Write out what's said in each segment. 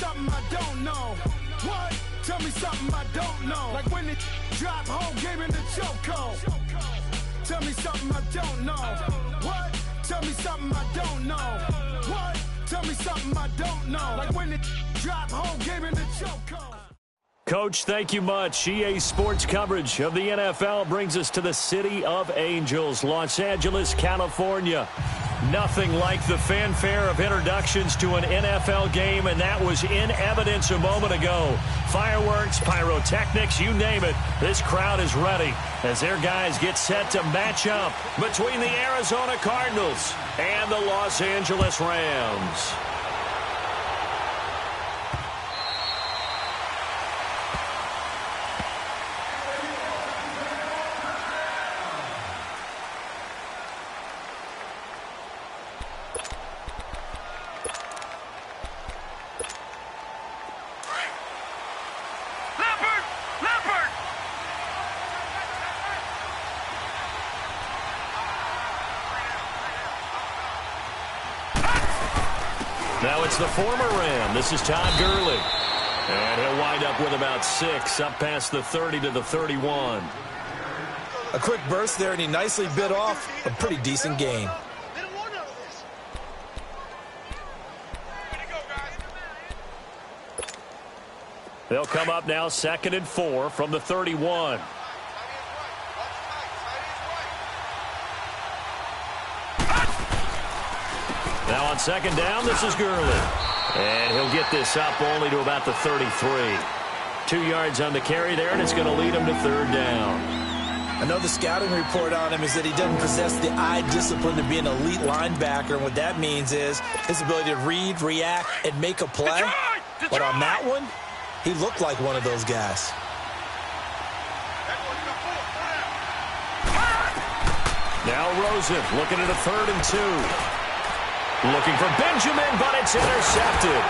something I don't know. What? Tell me something I don't know. Like when it drop, whole game in the chokehold. Tell me something I don't know. What? Tell me something I don't know. What? Tell me something I don't know. Like when it drop, whole game in the chokehold. Coach, thank you much. EA Sports coverage of the NFL brings us to the City of Angels, Los Angeles, California. Nothing like the fanfare of introductions to an NFL game, and that was in evidence a moment ago. Fireworks, pyrotechnics, you name it. This crowd is ready as their guys get set to match up between the Arizona Cardinals and the Los Angeles Rams. Now it's the former Ram. This is Todd Gurley. And he'll wind up with about 6, up past the 30 to the 31. A quick burst there, and he nicely bit off a pretty decent gain. They'll come up now 2nd and 4 from the 31. Now on 2nd down, this is Gurley. And he'll get this up only to about the 33. 2 yards on the carry there, and it's going to lead him to 3rd down. I know the scouting report on him is that he doesn't possess the eye discipline to be an elite linebacker. And what that means is his ability to read, react, and make a play. But on that one, he looked like one of those guys. Now Rosen looking at a 3rd and 2. Looking for Benjamin, but it's intercepted.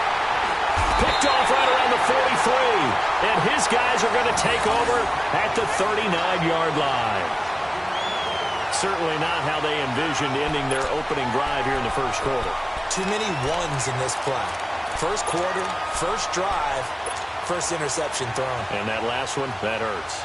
Picked off right around the 43. And his guys are going to take over at the 39-yard line. Certainly not how they envisioned ending their opening drive here in the first quarter. Too many ones in this play. First quarter, first drive, first interception thrown. And that last one, that hurts.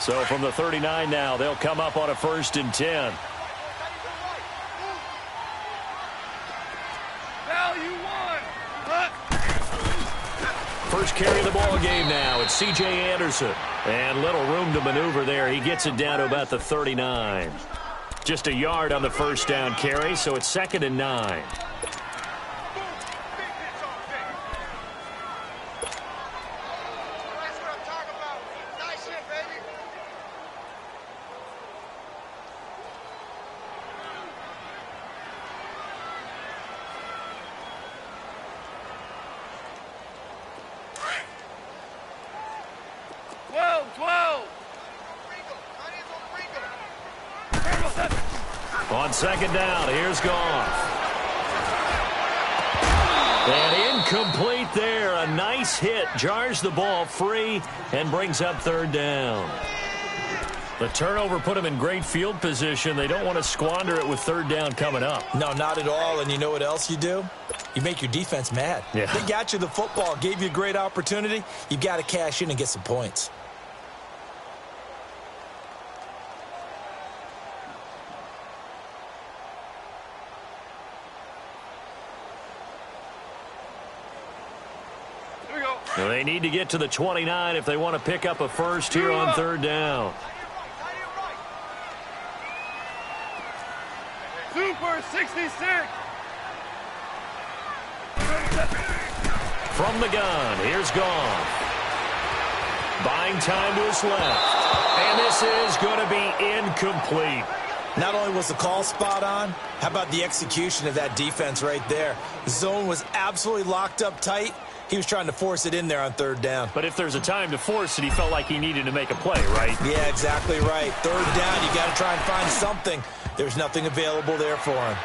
So from the 39 now, they'll come up on a 1st and 10. First carry of the ball game now. It's C.J. Anderson. And little room to maneuver there. He gets it down to about the 39. Just a yard on the 1st down carry, so it's 2nd and 9. On 2nd down, here's Goff. And incomplete there. A nice hit. Jars the ball free and brings up 3rd down. The turnover put them in great field position. They don't want to squander it with 3rd down coming up. No, not at all. And you know what else you do? You make your defense mad. Yeah. They got you the football, gave you a great opportunity. You've got to cash in and get some points. Well, they need to get to the 29 if they want to pick up a first here on 3rd down. Super 66. From the gun, here's Goff. Buying time to his left. And this is going to be incomplete. Not only was the call spot on, how about the execution of that defense right there? The zone was absolutely locked up tight. He was trying to force it in there on 3rd down. But if there's a time to force it, he felt like he needed to make a play, right? Yeah, exactly right. 3rd down, you got to try and find something. There's nothing available there for him.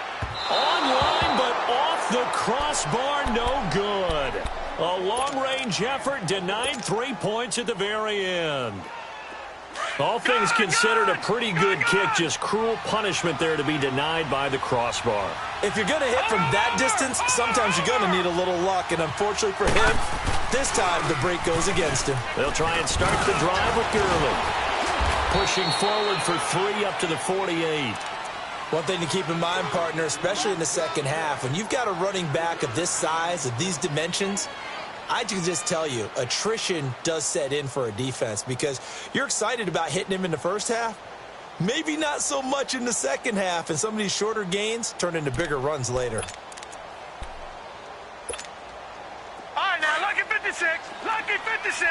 Online, but off the crossbar, no good. A long-range effort denied 3 points at the very end. All things considered, a pretty good kick. Just cruel punishment there to be denied by the crossbar. If you're going to hit from that distance, sometimes you're going to need a little luck. And unfortunately for him, this time the break goes against him. They'll try and start the drive with Gurley. Pushing forward for 3 up to the 48. One thing to keep in mind, partner, especially in the second half, when you've got a running back of this size, of these dimensions, I can just tell you, attrition does set in for a defense because you're excited about hitting him in the first half. Maybe not so much in the second half, and some of these shorter gains turn into bigger runs later. All right, now, lucky 56. Lucky 56.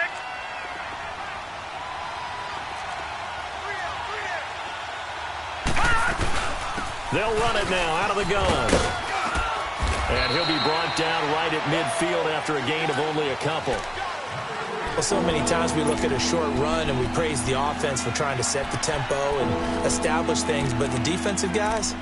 They'll run it now out of the gun. And he'll be brought down right at midfield after a gain of only a couple. Well, so many times we look at a short run and we praise the offense for trying to set the tempo and establish things, but the defensive guys,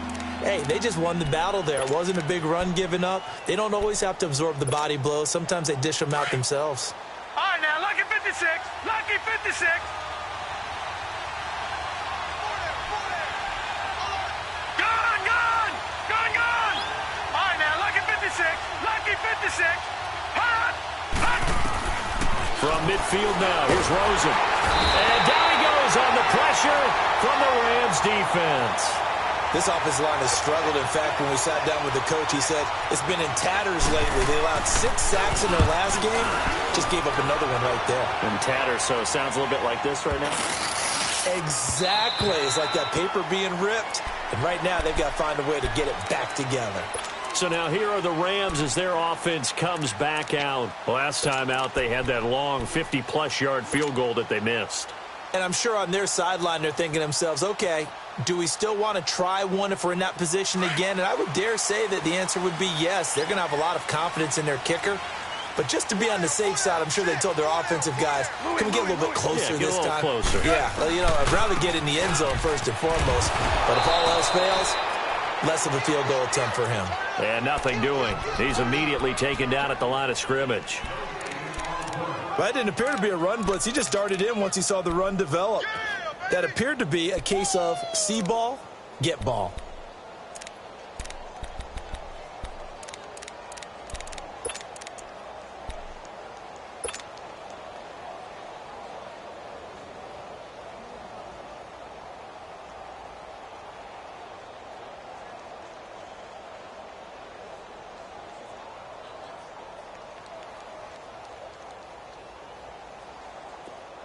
hey, they just won the battle there. It wasn't a big run given up. They don't always have to absorb the body blows. Sometimes they dish them out themselves. All right, now, lucky 56. Lucky 56. Lucky 56. Hot. From midfield now, here's Rosen. And down he goes on the pressure from the Rams defense. This offensive line has struggled. In fact, when we sat down with the coach, he said it's been in tatters lately. They allowed 6 sacks in their last game. Just gave up another one right there. In tatters, so it sounds a little bit like this right now. Exactly. It's like that paper being ripped. And right now, they've got to find a way to get it back together. So now here are the Rams as their offense comes back out. Last time out, they had that long 50-plus yard field goal that they missed. And I'm sure on their sideline, they're thinking to themselves, okay, do we still want to try one if we're in that position again? And I would dare say that the answer would be yes. They're going to have a lot of confidence in their kicker. But just to be on the safe side, I'm sure they told their offensive guys, can we get a little bit closer this time? Closer. Yeah, well, you know, I'd rather get in the end zone first and foremost. But if all else fails, less of a field goal attempt for him. And nothing doing. He's immediately taken down at the line of scrimmage. That didn't appear to be a run blitz. He just darted in once he saw the run develop. That appeared to be a case of see ball, get ball.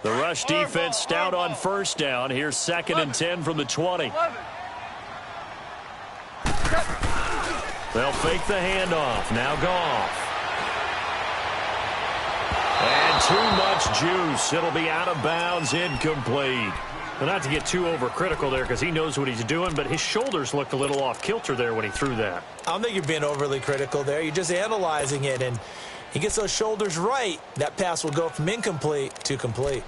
The rush defense stout on first down. Here's 2nd and 10 from the 20. They'll fake the handoff. Now Goff. And too much juice. It'll be out of bounds, incomplete. Well, not to get too overcritical there because he knows what he's doing, but his shoulders looked a little off kilter there when he threw that. I don't think you're being overly critical there. You're just analyzing it, and he gets those shoulders right. That pass will go from incomplete to complete.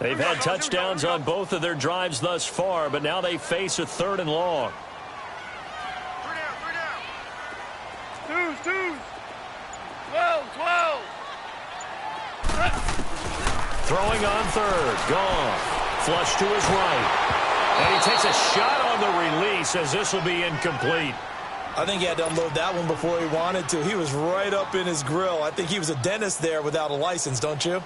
They've had touchdowns on both of their drives thus far, but now they face a 3rd and long. 2. 12. Throwing on 3rd. Goff. Flush to his right. And he takes a shot on the release as this will be incomplete. I think he had to unload that one before he wanted to. He was right up in his grill. I think he was a dentist there without a license, don't you?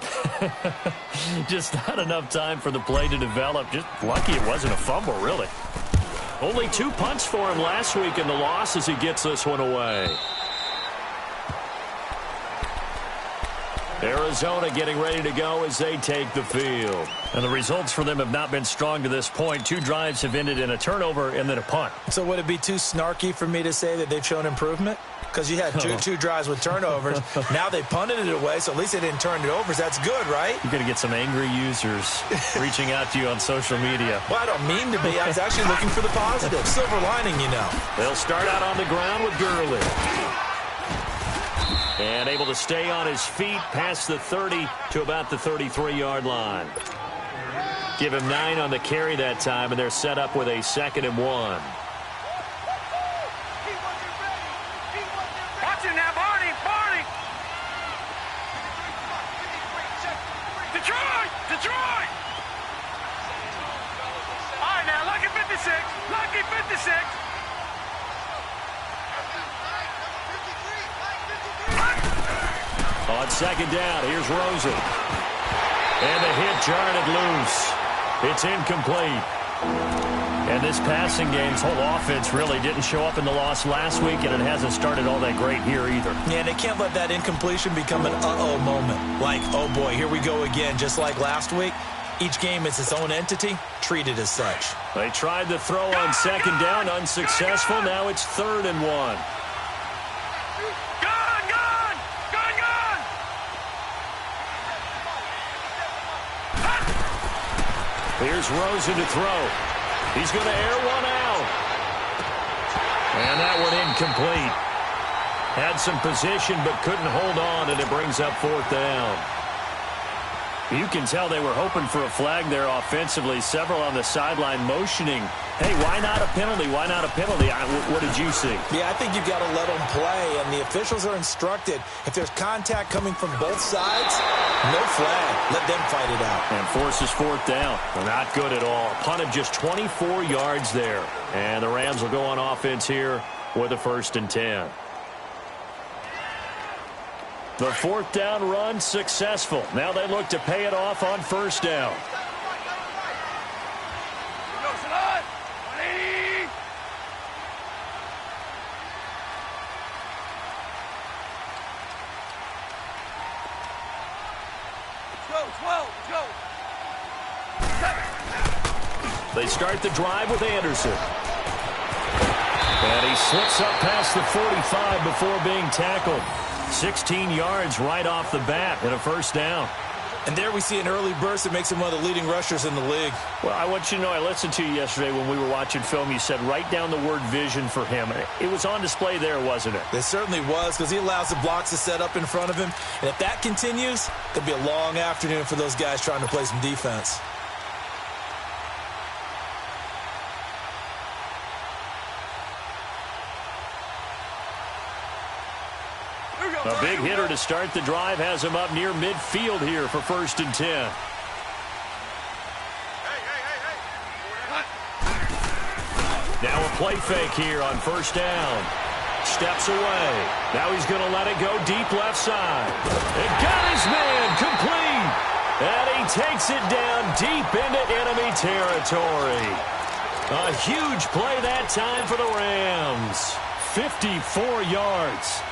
Just not enough time for the play to develop. Just lucky it wasn't a fumble, really. Only 2 punts for him last week in the loss as he gets this one away. Arizona getting ready to go as they take the field. And the results for them have not been strong to this point. 2 drives have ended in a turnover and then a punt. So would it be too snarky for me to say that they've shown improvement? Because you had two drives with turnovers. Now they punted it away, so at least they didn't turn it over. So that's good, right? You're going to get some angry users reaching out to you on social media. Well, I don't mean to be. I was actually looking for the positive. Silver lining, you know. They'll start out on the ground with Gurley. And able to stay on his feet past the 30 to about the 33-yard line. Give him 9 on the carry that time, and they're set up with a 2nd and 1. Watch it now, Barney. Detroit! All right, now, lucky 56. On 2nd down, here's Rosen. And the hit jarred it loose. It's incomplete. And this passing game's whole offense really didn't show up in the loss last week, and it hasn't started all that great here either. Yeah, they can't let that incompletion become an uh-oh moment. Like, oh boy, here we go again, just like last week. Each game is its own entity, treated as such. They tried to throw on 2nd down, unsuccessful. Now it's 3rd and 1. Here's Rosen to throw. He's going to air one out. And that one incomplete. Had some position but couldn't hold on, and it brings up 4th down. You can tell they were hoping for a flag there offensively. Several on the sideline motioning. Hey, why not a penalty? Why not a penalty? What did you see? Yeah, I think you've got to let them play, and the officials are instructed. If there's contact coming from both sides, no flag. Let them fight it out. And forces 4th down. Not good at all. Punted just 24 yards there. And the Rams will go on offense here with a 1st and 10. The 4th down run successful. Now they look to pay it off on 1st down. They start the drive with Anderson. And he slips up past the 45 before being tackled. 16 yards right off the bat and a 1st down. And there we see an early burst that makes him one of the leading rushers in the league. Well, I want you to know, I listened to you yesterday when we were watching film. You said write down the word vision for him. It was on display there, wasn't it? It certainly was, because he allows the blocks to set up in front of him. And if that continues, it'll be a long afternoon for those guys trying to play some defense. A big hitter to start the drive has him up near midfield here for 1st and 10. Now a play fake here on 1st down. Steps away. Now he's going to let it go deep left side. And got his man complete. And he takes it down deep into enemy territory. A huge play that time for the Rams. 54 yards.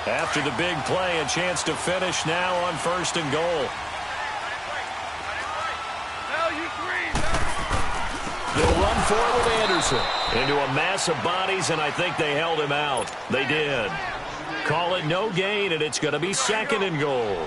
After the big play, a chance to finish now on 1st and goal. They'll run for it with Anderson. Into a mass of bodies, and I think they held him out. They did. Call it no gain, and it's going to be 2nd and goal.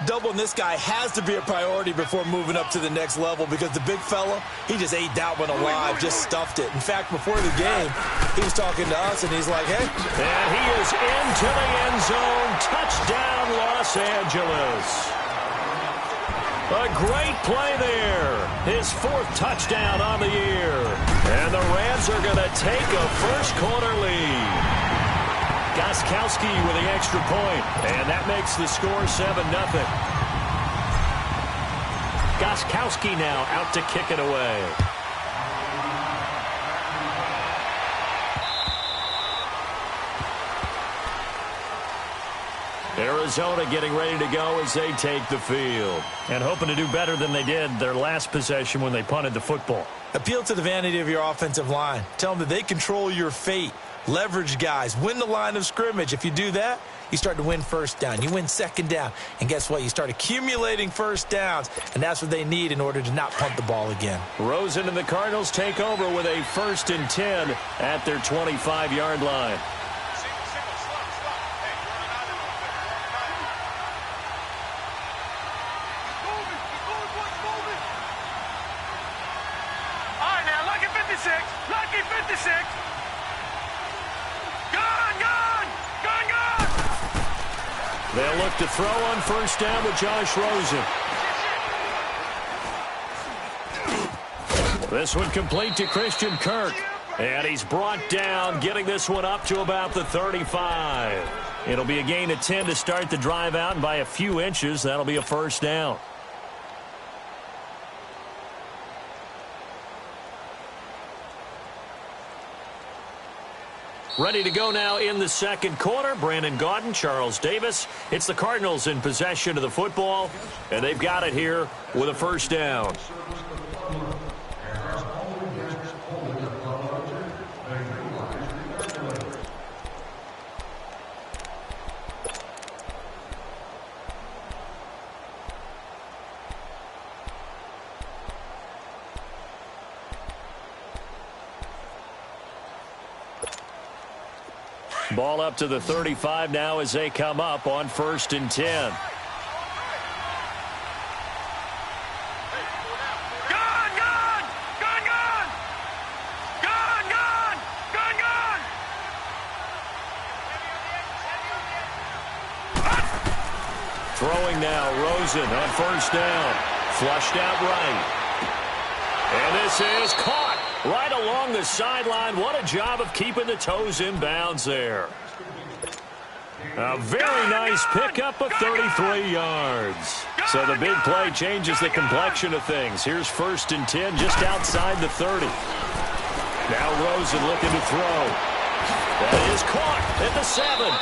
Doubling this guy has to be a priority before moving up to the next level, because the big fella, he just ate that one alive, just stuffed it. In fact, before the game, he was talking to us, and he's like, hey. And he is into the end zone. Touchdown, Los Angeles. A great play there. His 4th touchdown on the year. And the Rams are going to take a first-quarter lead. Gostkowski with the extra point, and that makes the score 7-0. Gostkowski now out to kick it away. Arizona getting ready to go as they take the field. And hoping to do better than they did their last possession when they punted the football. Appeal to the vanity of your offensive line. Tell them that they control your fate. Leverage guys. Win the line of scrimmage. If you do that, you start to win 1st down. You win 2nd down. And guess what? You start accumulating 1st downs. And that's what they need in order to not punt the ball again. Rosen and the Cardinals take over with a 1st and 10 at their 25-yard line. They'll look to throw on first down with Josh Rosen. This one complete to Christian Kirk. And he's brought down, getting this one up to about the 35. It'll be a gain of 10 to start the drive out, and by a few inches, that'll be a first down. Ready to go now in the second quarter. Brandon Gaudin, Charles Davis. It's the Cardinals in possession of the football, and they've got it here with a first down. Ball up to the 35 now as they come up on 1st and 10. Throwing now, Rosen on first down. Flushed out right. And this is caught right along the sideline. What a job of keeping the toes in bounds there. A very nice pickup of 33 yards. So the big play changes the complexion of things. Here's 1st and 10 just outside the 30. Now Rosen looking to throw. That is caught at the 7.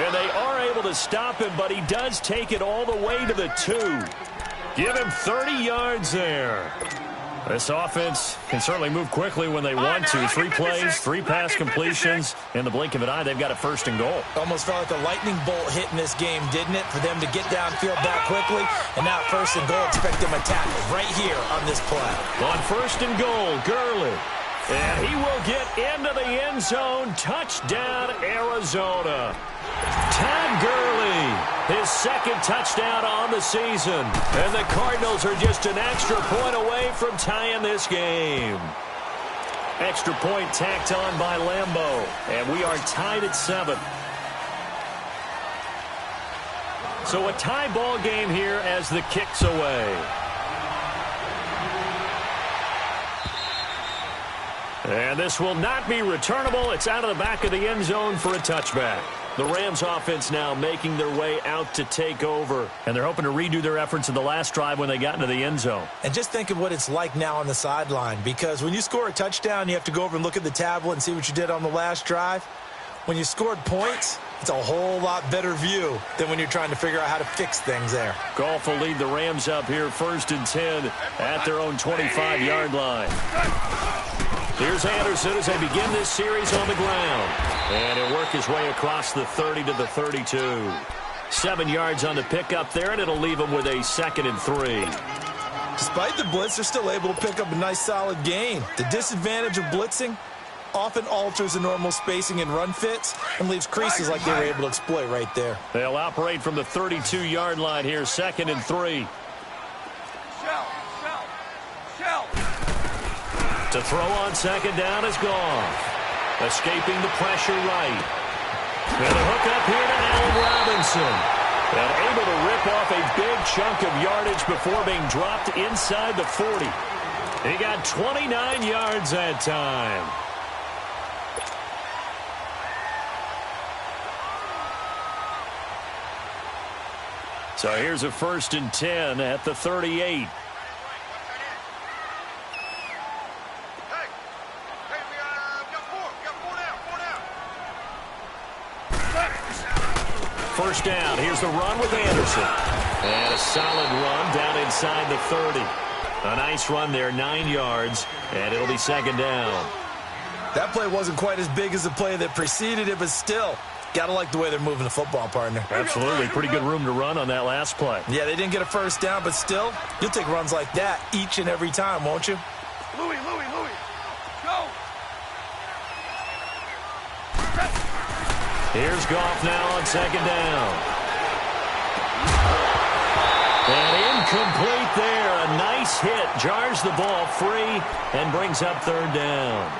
And they are able to stop him, but he does take it all the way to the 2. Give him 30 yards there. This offense can certainly move quickly when they want to. 3 plays, 3 pass completions. In the blink of an eye, they've got a 1st and goal. Almost felt like a lightning bolt hit in this game, didn't it? For them to get downfield that quickly. And now 1st and goal, expect them to tackle right here on this play. On 1st and goal, Gurley. And he will get into the end zone. Touchdown, Arizona. Todd Gurley, his 2nd touchdown on the season. And the Cardinals are just an extra point away from tying this game. Extra point tacked on by Lambeau. And we are tied at 7. So a tie ball game here as the kick's away. And this will not be returnable. It's out of the back of the end zone for a touchback. The Rams offense now making their way out to take over. And they're hoping to redo their efforts in the last drive when they got into the end zone. And just think of what it's like now on the sideline. Because when you score a touchdown, you have to go over and look at the tablet and see what you did on the last drive. When you scored points, it's a whole lot better view than when you're trying to figure out how to fix things there. Goff will lead the Rams up here 1st and 10 at their own 25-yard line. Here's Anderson as they begin this series on the ground. And he'll work his way across the 30 to the 32. 7 yards on the pickup there, and it'll leave him with a 2nd and 3. Despite the blitz, they're still able to pick up a nice solid gain. The disadvantage of blitzing often alters the normal spacing and run fits and leaves creases like they were able to exploit right there. They'll operate from the 32-yard line here, 2nd and 3. To throw on 2nd down is Goff. Escaping the pressure right. And a hook up here to Allen Robinson. And able to rip off a big chunk of yardage before being dropped inside the 40. He got 29 yards that time. So here's a 1st and 10 at the 38. First down. Here's the run with Anderson. And a solid run down inside the 30. A nice run there, 9 yards, and it'll be 2nd down. That play wasn't quite as big as the play that preceded it, but still, gotta like the way they're moving the football, partner. Absolutely. Pretty good room to run on that last play. Yeah, they didn't get a 1st down, but still, you'll take runs like that each and every time, won't you? Louis, go! Here's Goff now on 2nd down. And incomplete there. A nice hit. Jars the ball free and brings up 3rd down.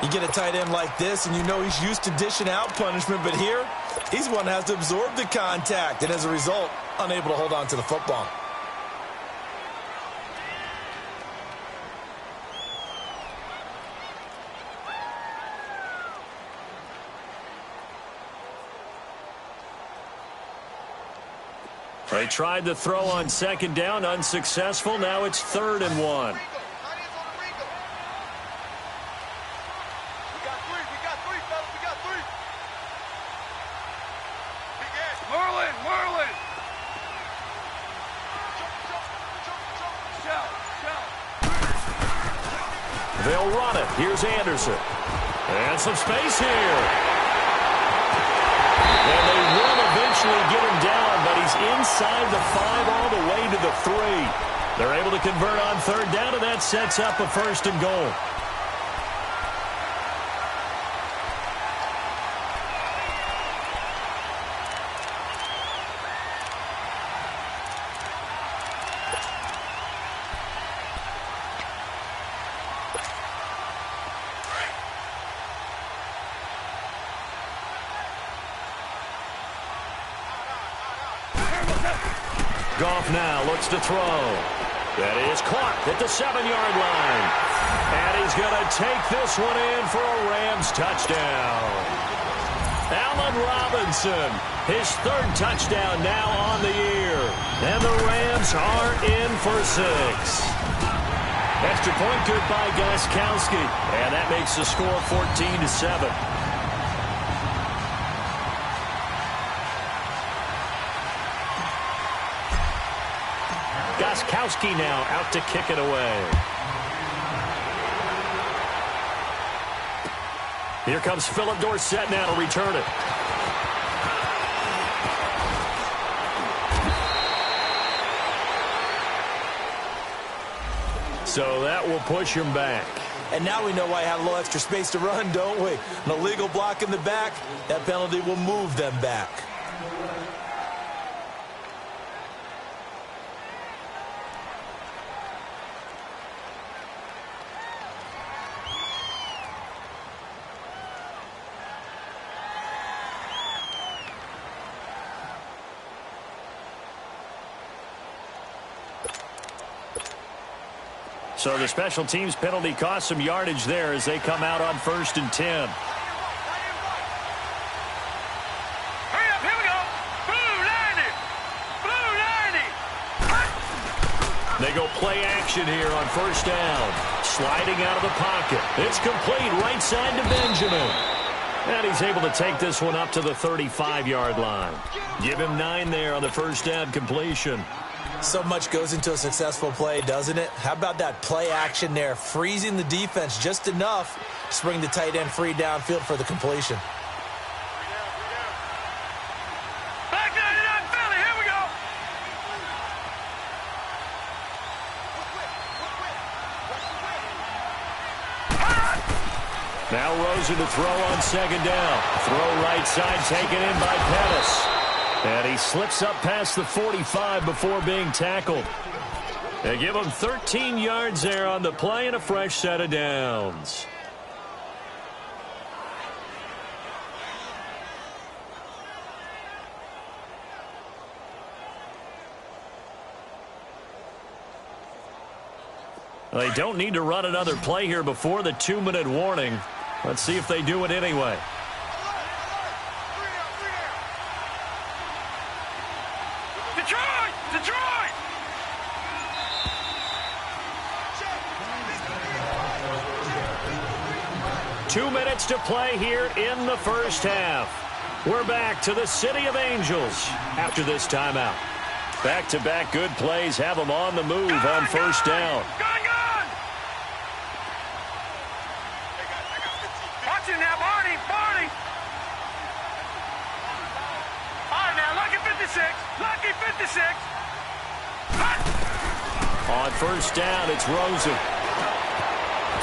You get a tight end like this, and you know he's used to dishing out punishment, but here, He's one that has to absorb the contact, and as a result, unable to hold on to the football. They tried to throw on second down, unsuccessful. Now it's 3rd and 1. They'll run it. Here's Anderson. And some space here. And they will eventually get him down, but he's inside the 5 all the way to the 3. They're able to convert on 3rd down, and that sets up a 1st and goal. Goff now looks to throw. That is caught at the 7-yard line. And he's going to take this one in for a Rams touchdown. Allen Robinson, his 3rd touchdown now on the year. And the Rams are in for 6. Extra point good by Gostkowski. And that makes the score 14-7. Gostkowski now out to kick it away. Here comes Philip Dorsett now to return it. So that will push him back. And now we know why I had a little extra space to run, don't we? An illegal block in the back, that penalty will move them back. So the special teams penalty cost some yardage there as they come out on 1st and 10. Hurry up, here we go. Blue 90. They go play action here on 1st down. Sliding out of the pocket. It's complete right side to Benjamin. And he's able to take this one up to the 35-yard line. Give him 9 there on the 1st down completion. So much goes into a successful play, doesn't it? How about that play action there, freezing the defense just enough to bring the tight end free downfield for the completion. Back 99 Philly, here we go. Now Rosen to throw on 2nd down. Throw right side taken in by Pettis. And he slips up past the 45 before being tackled. They give him 13 yards there on the play and a fresh set of downs. They don't need to run another play here before the 2-minute warning. Let's see if they do it anyway. Detroit! 2 minutes to play here in the 1st half. We're back to the City of Angels after this timeout. Back-to-back good plays have them on the move on 1st down. Gun! Watch it now, Barney! All right, now, lucky 56! On 1st down, it's Rosen.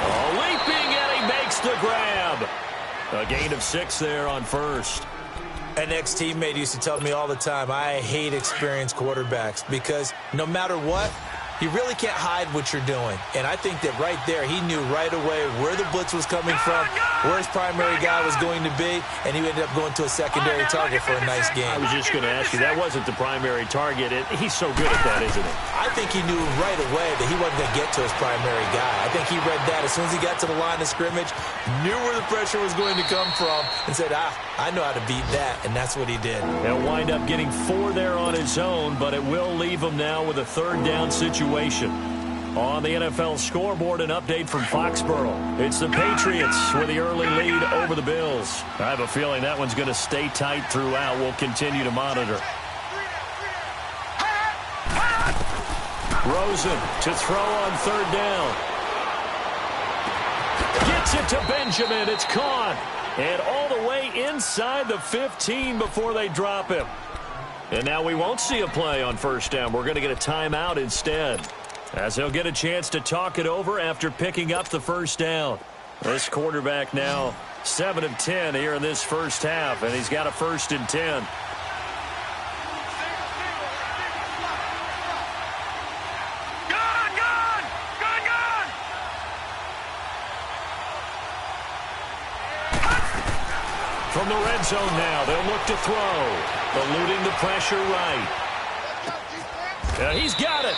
Oh, leaping, and he makes the grab. A gain of 6 there on 1st. An ex-teammate used to tell me all the time, I hate experienced quarterbacks because no matter what, you really can't hide what you're doing. And I think that right there, he knew right away where the blitz was coming from where his primary guy was going to be, and he ended up going to a secondary target for a nice game. I was just going to ask you, that wasn't the primary target. He's so good at that, isn't he? I think he knew right away that he wasn't going to get to his primary guy. I think he read that as soon as he got to the line of scrimmage, knew where the pressure was going to come from, and said, I know how to beat that, and that's what he did. He'll wind up getting 4 there on his own, but it will leave him now with a third down situation. On the NFL scoreboard, an update from Foxborough. It's the Patriots with the early lead over the Bills. I have a feeling that one's going to stay tight throughout. We'll continue to monitor. Rosen to throw on third down. Gets it to Benjamin. It's caught. And all the way inside the 15 before they drop him. And now we won't see a play on first down. We're going to get a timeout instead, as he'll get a chance to talk it over after picking up the first down. This quarterback now 7 of 10 here in this first half, and he's got a 1st and 10. From the red zone now, they'll look to throw. Eluding the pressure right. He's got it.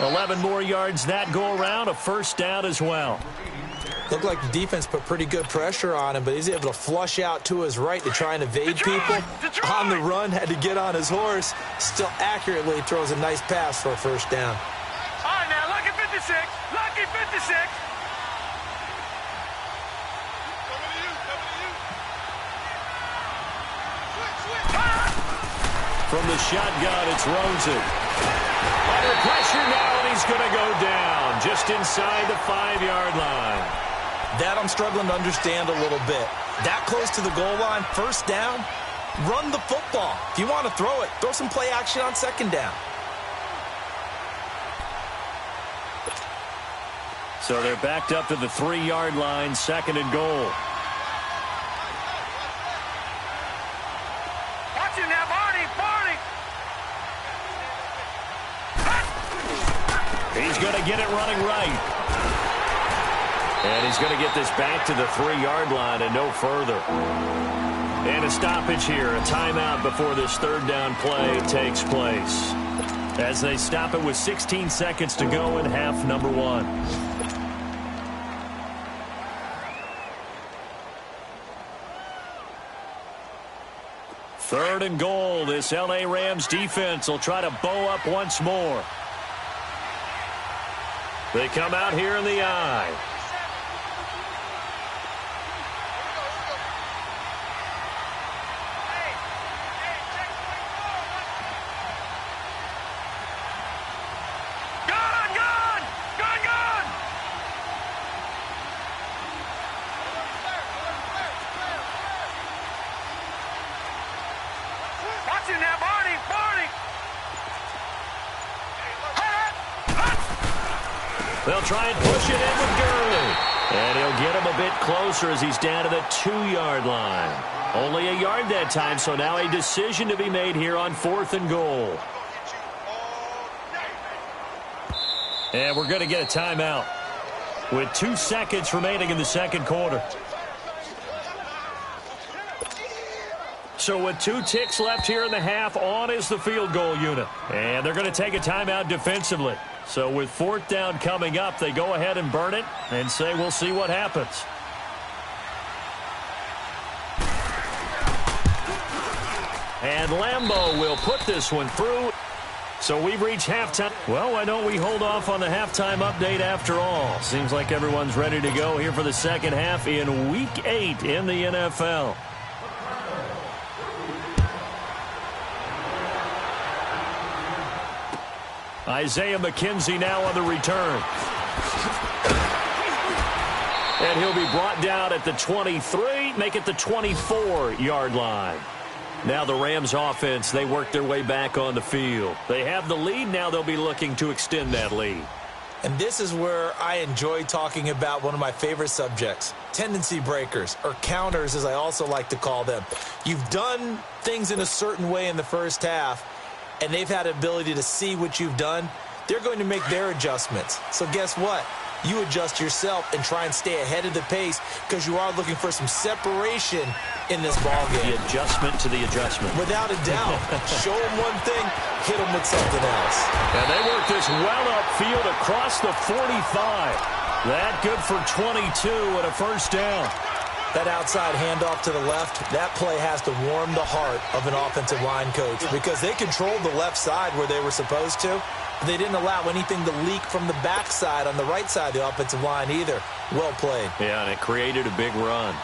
11 more yards that go around, a first down as well. Looked like the defense put pretty good pressure on him, but he's able to flush out to his right to try and evade people. On the run, had to get on his horse. Still accurately throws a nice pass for a first down. All right, now, lucky 56. Lucky 56. From the shotgun, it's Rosen. Under pressure now, and he's going to go down just inside the 5-yard line. That I'm struggling to understand a little bit. That close to the goal line, first down, run the football. If you want to throw it, throw some play action on second down. So they're backed up to the 3-yard line, 2nd and goal. Watching that, Barney. He's going to get it running right. And he's going to get this back to the 3-yard line and no further. And a stoppage here, a timeout before this third down play takes place, as they stop it with 16 seconds to go in half number 1. Third and goal. This L.A. Rams defense will try to bow up once more. They come out here in the eye. They'll try and push it in with Gurley. And he'll get him a bit closer as he's down to the 2-yard line. Only a yard that time, so now a decision to be made here on 4th and goal. And we're going to get a timeout with 2 seconds remaining in the second quarter. So with 2 ticks left here in the half, on is the field goal unit. And they're going to take a timeout defensively. So with 4th down coming up, they go ahead and burn it and say we'll see what happens. And Lambeau will put this one through. So we've reached halftime. Well, why don't we hold off on the halftime update after all? Seems like everyone's ready to go here for the second half in Week 8 in the NFL. Isaiah McKenzie now on the return. And he'll be brought down at the 23, make it the 24-yard line. Now the Rams offense, they work their way back on the field. They have the lead. Now they'll be looking to extend that lead. And this is where I enjoy talking about one of my favorite subjects, tendency breakers, or counters as I also like to call them. You've done things in a certain way in the first half, and they've had the ability to see what you've done. They're going to make their adjustments. So guess what? you adjust yourself and try and stay ahead of the pace because you are looking for some separation in this ball game. The adjustment to the adjustment. Without a doubt. Show them one thing, hit them with something else. And they work this well upfield across the 45. That good for 22 and a first down. That outside handoff to the left, that play has to warm the heart of an offensive line coach because they controlled the left side where they were supposed to. They didn't allow anything to leak from the backside on the right side of the offensive line either. Well played. Yeah, and it created a big run.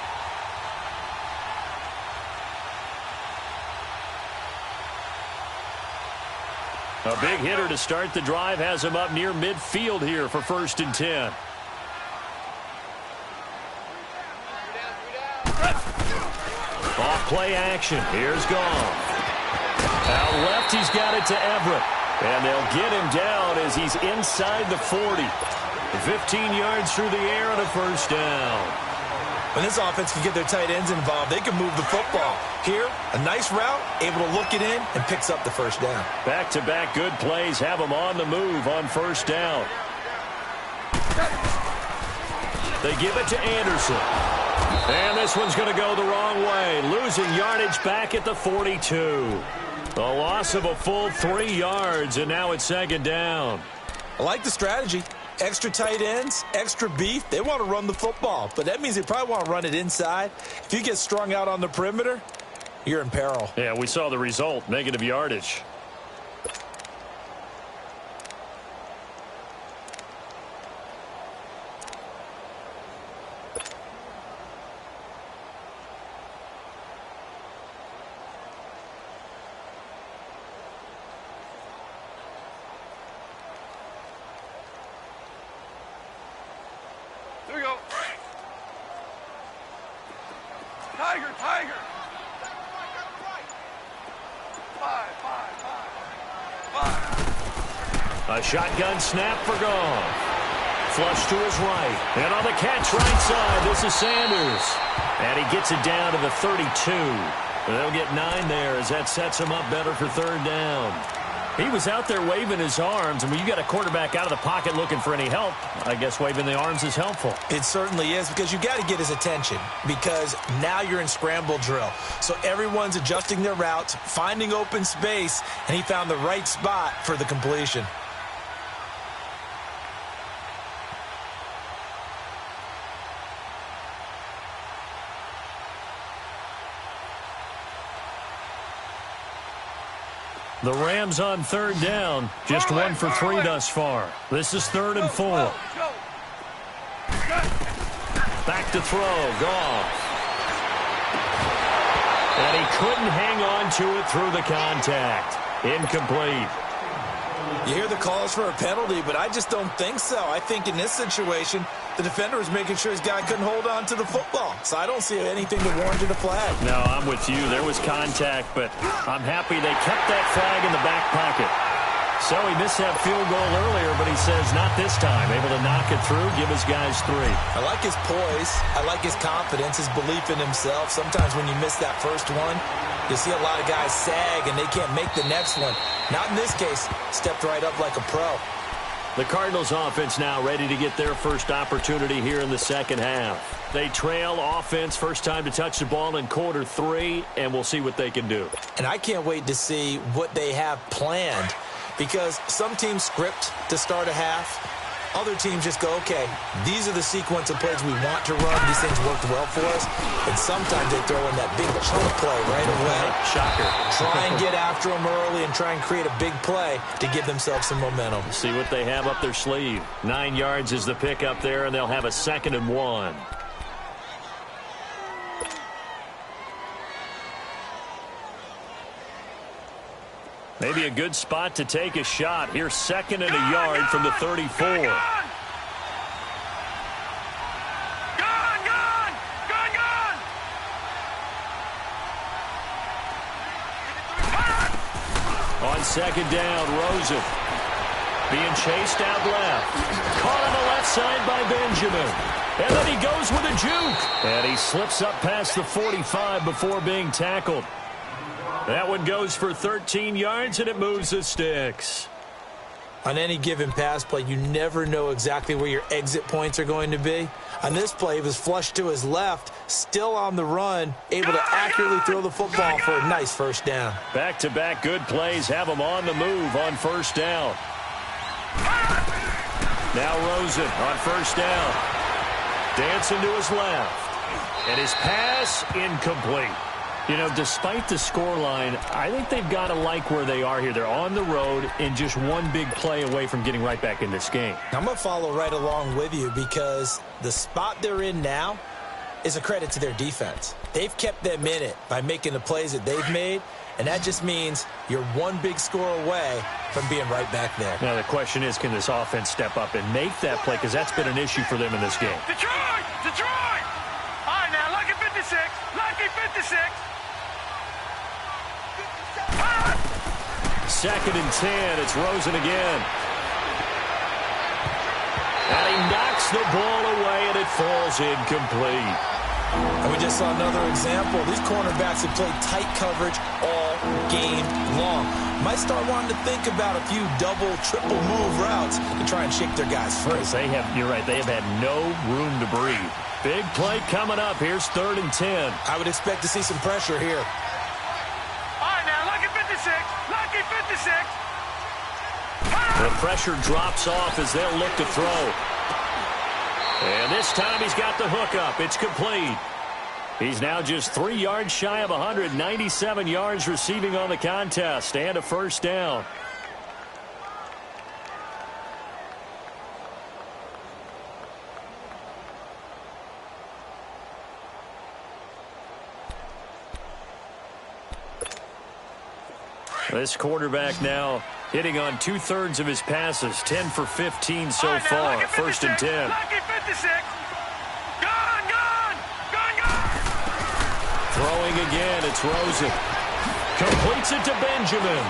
A big hitter to start the drive has him up near midfield here for 1st and 10. Off play action. Here's Goff. Out left, he's got it to Everett. And they'll get him down as he's inside the 40. 15 yards through the air and a first down. When this offense can get their tight ends involved, they can move the football. Here, a nice route, able to look it in, and picks up the first down. Back-to-back good plays have them on the move on first down. They give it to Anderson. And this one's going to go the wrong way. Losing yardage back at the 42. A loss of a full 3 yards, and now it's 2nd down. I like the strategy. Extra tight ends, extra beef. They want to run the football, but that means they probably want to run it inside. If you get strung out on the perimeter, you're in peril. Yeah, we saw the result, negative yardage. A shotgun snap for Goff. Flush to his right. And on the catch right side, this is Sanders. And he gets it down to the 32. They'll get 9 there as that sets him up better for 3rd down. He was out there waving his arms, and when you got a quarterback out of the pocket looking for any help, I guess waving the arms is helpful. It certainly is, because you got to get his attention, because now you're in scramble drill. So everyone's adjusting their routes, finding open space, and he found the right spot for the completion. The Rams on 3rd down. Just 1 for 3 thus far. This is 3rd and 4. Back to throw. Goff. And he couldn't hang on to it through the contact. Incomplete. You hear the calls for a penalty, but I just don't think so. I think in this situation, the defender was making sure his guy couldn't hold on to the football. So I don't see anything to warrant a flag. No, I'm with you. There was contact, but I'm happy they kept that flag in the back pocket. So he missed that field goal earlier, but he says not this time. Able to knock it through, give his guys 3. I like his poise. I like his confidence, his belief in himself. Sometimes when you miss that first one, you see a lot of guys sag and they can't make the next one. Not in this case. Stepped right up like a pro. The Cardinals offense now ready to get their first opportunity here in the second half. They trail offense, first time to touch the ball in quarter 3, and we'll see what they can do. And I can't wait to see what they have planned, because some teams script to start a half. Other teams just go, okay, these are the sequence of plays we want to run. These things worked well for us. And sometimes they throw in that big chunk play right away. Shocker. Try and get after them early and try and create a big play to give themselves some momentum. See what they have up their sleeve. 9 yards is the pick up there, and they'll have a 2nd and 1. Maybe a good spot to take a shot. Here's 2nd and a yard from the 34. On 2nd down, Rosen being chased out left. Caught on the left side by Benjamin. And then he goes with a juke. And he slips up past the 45 before being tackled. That one goes for 13 yards, and it moves the sticks. On any given pass play, you never know exactly where your exit points are going to be. On this play, he was flushed to his left, still on the run, able to accurately throw the football for a nice first down. Back-to-back good plays have him on the move on first down. Now Rosen on first down. Dancing to his left. And his pass incomplete. You know, despite the scoreline, I think they've got to like where they are here. They're on the road and just one big play away from getting right back in this game. I'm going to follow right along with you because the spot they're in now is a credit to their defense. They've kept them in it by making the plays that they've made, and that just means you're one big score away from being right back there. Now, the question is, can this offense step up and make that play? Because that's been an issue for them in this game. Detroit! Detroit! All right, now, lucky 56. Lucky 56. Second and 10. It's Rosen again. And he knocks the ball away, and it falls incomplete. And we just saw another example. These cornerbacks have played tight coverage all game long. Might start wanting to think about a few double, triple move routes to try and shake their guys free. You're right, they have had no room to breathe. Big play coming up. Here's 3rd and 10. I would expect to see some pressure here. All right, now, lucky 56. Lucky 56. The pressure drops off as they'll look to throw. And this time he's got the hook up. It's complete. He's now just 3 yards shy of 197 yards receiving on the contest and a first down. This quarterback now hitting on 2/3 of his passes, 10 for 15 so far. 1st and 10. Lucky 56. Gone, gone, gone, gone. Throwing again, it's Rosen. Completes it to Benjamin.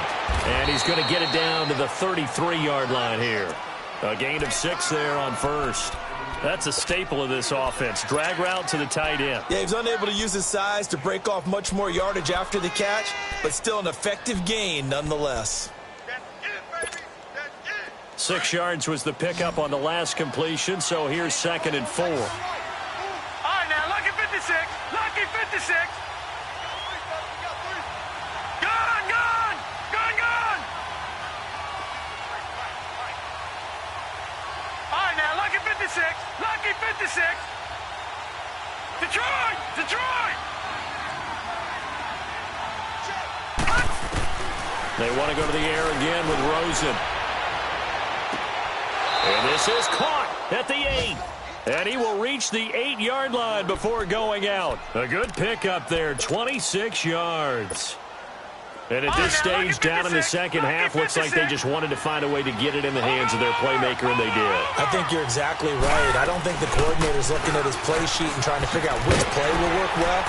And he's going to get it down to the 33-yard line here. A gain of 6 there on first. That's a staple of this offense. Drag route to the tight end. Yeah, he was unable to use his size to break off much more yardage after the catch, but still an effective gain nonetheless. 6 yards was the pickup on the last completion, so here's 2nd and 4. All right, now, lucky 56. Lucky 56. Gone, gone, gone, gone. All right, now, lucky 56. Lucky 56. Detroit! Detroit! They want to go to the air again with Rosen. And this is caught at the 8. And he will reach the 8-yard line before going out. A good pickup there, 26 yards. And at this stage, down in the second half, looks like they just wanted to find a way to get it in the hands of their playmaker, and they did. I think you're exactly right. I don't think the coordinator's looking at his play sheet and trying to figure out which play will work well.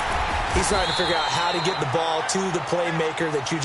He's trying to figure out how to get the ball to the playmaker that you just